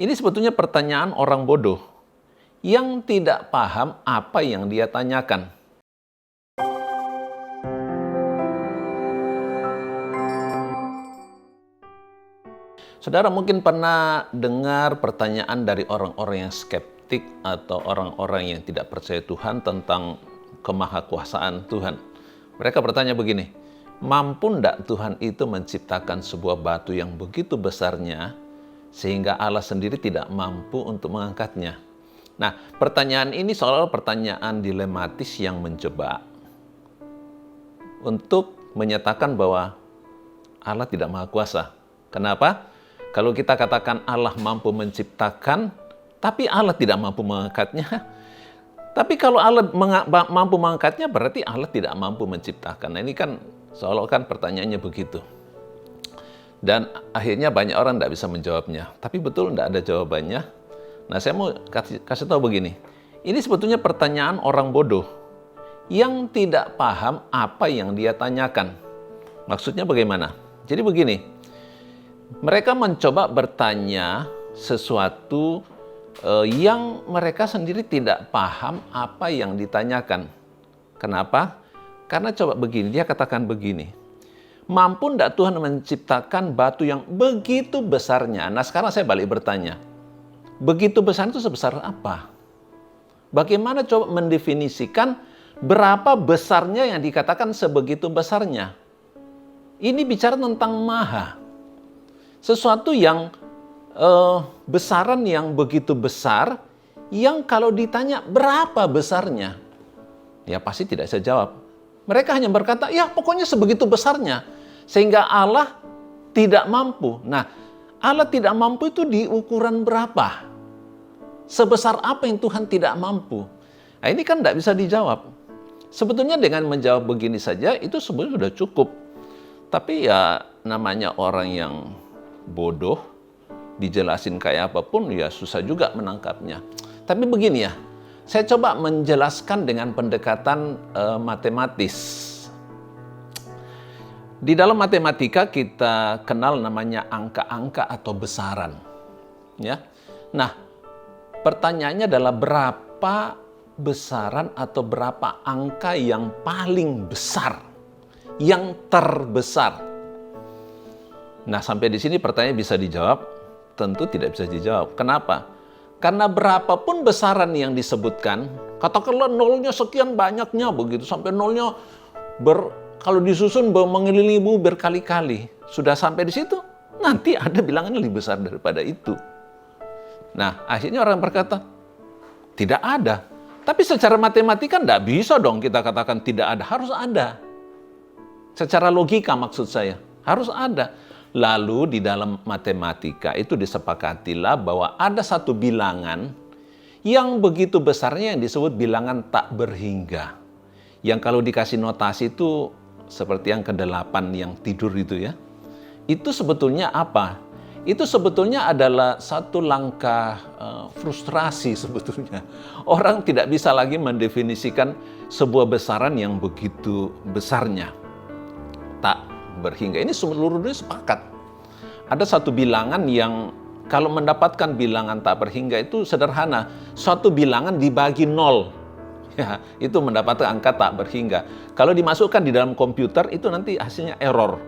Ini sebetulnya pertanyaan orang bodoh yang tidak paham apa yang dia tanyakan. Saudara mungkin pernah dengar pertanyaan dari orang-orang yang skeptik atau orang-orang yang tidak percaya Tuhan tentang kemahakuasaan Tuhan. Mereka bertanya begini, mampu enggak Tuhan itu menciptakan sebuah batu yang begitu besarnya sehingga Allah sendiri tidak mampu untuk mengangkatnya? Nah, pertanyaan ini seolah-olah pertanyaan dilematis yang menjebak untuk menyatakan bahwa Allah tidak maha kuasa. Kenapa? Kalau kita katakan Allah mampu menciptakan, tapi Allah tidak mampu mengangkatnya. Tapi kalau Allah mampu mengangkatnya, berarti Allah tidak mampu menciptakan. Nah, ini kan seolah-olah kan pertanyaannya begitu. Dan akhirnya banyak orang tidak bisa menjawabnya. Tapi betul tidak ada jawabannya. Nah, saya mau kasih tahu begini. Ini sebetulnya pertanyaan orang bodoh yang tidak paham apa yang dia tanyakan. Maksudnya bagaimana? Jadi begini, mereka mencoba bertanya sesuatu yang mereka sendiri tidak paham apa yang ditanyakan. Kenapa? Karena coba begini, dia katakan begini, mampu enggak Tuhan menciptakan batu yang begitu besarnya? Nah, sekarang saya balik bertanya, begitu besar itu sebesar apa? Bagaimana coba mendefinisikan berapa besarnya yang dikatakan sebegitu besarnya? Ini bicara tentang maha. Sesuatu yang besaran yang begitu besar, yang kalau ditanya berapa besarnya, ya pasti tidak bisa jawab. Mereka hanya berkata, ya pokoknya sebegitu besarnya. Sehingga Allah tidak mampu. Nah, Allah tidak mampu itu di ukuran berapa? Sebesar apa yang Tuhan tidak mampu? Nah, ini kan tidak bisa dijawab. Sebetulnya dengan menjawab begini saja, itu sebenarnya sudah cukup. Tapi ya namanya orang yang bodoh, dijelasin kayak apapun, ya susah juga menangkapnya. Tapi begini ya, saya coba menjelaskan dengan pendekatan matematis. Di dalam matematika kita kenal namanya angka-angka atau besaran. Ya. Nah, pertanyaannya adalah berapa besaran atau berapa angka yang paling besar, yang terbesar. Nah, sampai di sini pertanyaan bisa dijawab? Tentu tidak bisa dijawab. Kenapa? Karena berapapun besaran yang disebutkan, katakanlah nolnya sekian banyaknya begitu, sampai nolnya kalau disusun mengelilingi bumi berkali-kali. Sudah sampai di situ, nanti ada bilangan lebih besar daripada itu. Nah, akhirnya orang berkata, tidak ada. Tapi secara matematika tidak bisa dong kita katakan tidak ada. Harus ada. Secara logika maksud saya, harus ada. Lalu di dalam matematika itu disepakatilah bahwa ada satu bilangan yang begitu besarnya yang disebut bilangan tak berhingga. Yang kalau dikasih notasi itu seperti yang ke-8 yang tidur itu ya. Itu sebetulnya apa? Itu sebetulnya adalah satu langkah frustrasi sebetulnya. Orang tidak bisa lagi mendefinisikan sebuah besaran yang begitu besarnya. Tak berhingga. Ini seluruhnya sepakat. Ada satu bilangan yang kalau mendapatkan bilangan tak berhingga itu sederhana. Suatu bilangan dibagi 0. Ya, itu mendapatkan angka tak berhingga. Kalau dimasukkan di dalam komputer itu nanti hasilnya error.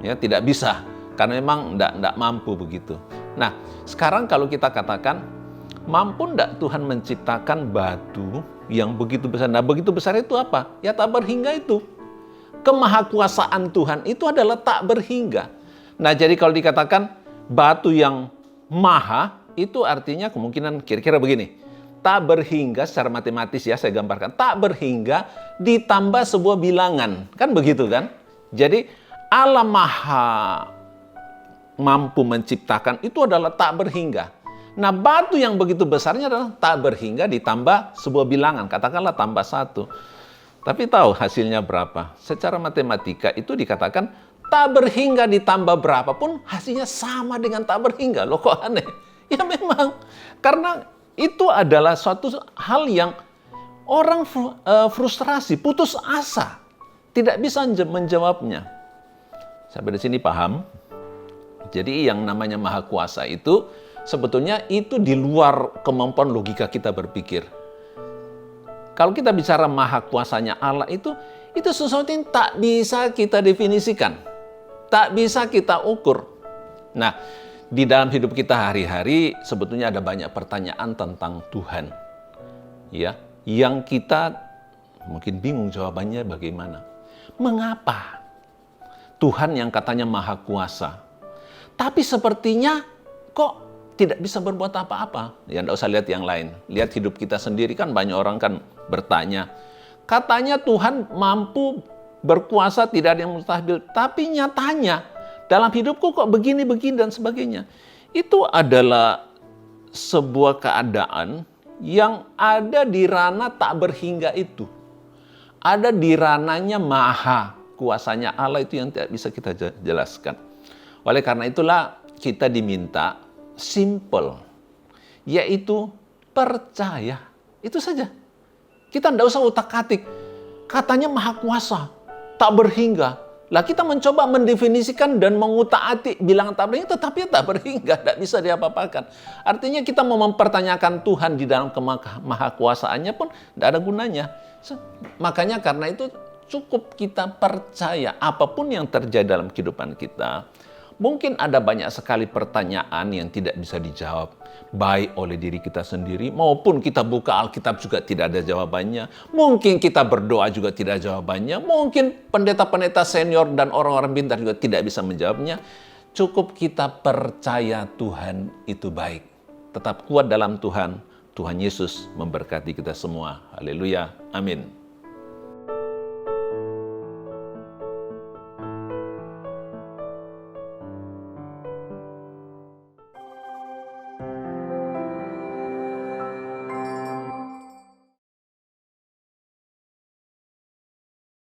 Ya, tidak bisa. Karena memang tidak mampu begitu. Nah, sekarang kalau kita katakan, mampu tidak Tuhan menciptakan batu yang begitu besar? Nah, begitu besar itu apa? Ya tak berhingga itu. Kemahakuasaan Tuhan itu adalah tak berhingga. Nah, jadi kalau dikatakan batu yang maha, itu artinya kemungkinan kira-kira begini. Tak berhingga secara matematis ya saya gambarkan. Tak berhingga ditambah sebuah bilangan. Kan begitu kan? Jadi Allah maha mampu menciptakan itu adalah tak berhingga. Nah, batu yang begitu besarnya adalah tak berhingga ditambah sebuah bilangan. Katakanlah tambah 1. Tapi tahu hasilnya berapa? Secara matematika itu dikatakan tak berhingga ditambah berapapun hasilnya sama dengan tak berhingga. Loh kok aneh? Ya memang. Karena itu adalah suatu hal yang orang frustrasi, putus asa. Tidak bisa menjawabnya. Sampai di sini paham? Jadi yang namanya maha kuasa itu sebetulnya itu di luar kemampuan logika kita berpikir. Kalau kita bicara maha kuasanya Allah itu sesuatu yang tak bisa kita definisikan, tak bisa kita ukur. Nah, di dalam hidup kita hari-hari sebetulnya ada banyak pertanyaan tentang Tuhan, ya, yang kita mungkin bingung jawabannya bagaimana. Mengapa Tuhan yang katanya maha kuasa, tapi sepertinya kok tidak bisa berbuat apa-apa? Ya, tidak usah lihat yang lain. Lihat hidup kita sendiri, kan banyak orang kan bertanya, katanya Tuhan mampu berkuasa, tidak ada yang mustahil, tapi nyatanya dalam hidupku kok begini-begini dan sebagainya. Itu adalah sebuah keadaan yang ada di ranah tak berhingga itu. Ada di ranahnya maha kuasanya Allah itu yang tidak bisa kita jelaskan. Oleh karena itulah kita diminta simple, yaitu percaya. Itu saja. Kita tidak usah utak-atik. Katanya maha kuasa, tak berhingga. Lah kita mencoba mendefinisikan dan mengutak-atik bilang tak berhingga, tetapi tak berhingga, tidak bisa diapa-apakan. Artinya kita mau mempertanyakan Tuhan di dalam kemahakuasaannya pun tidak ada gunanya. Makanya karena itu cukup kita percaya apapun yang terjadi dalam kehidupan kita. Mungkin ada banyak sekali pertanyaan yang tidak bisa dijawab, baik oleh diri kita sendiri, maupun kita buka Alkitab juga tidak ada jawabannya. Mungkin kita berdoa juga tidak ada jawabannya. Mungkin pendeta-pendeta senior dan orang-orang pintar juga tidak bisa menjawabnya. Cukup kita percaya Tuhan itu baik. Tetap kuat dalam Tuhan. Tuhan Yesus memberkati kita semua. Haleluya. Amin.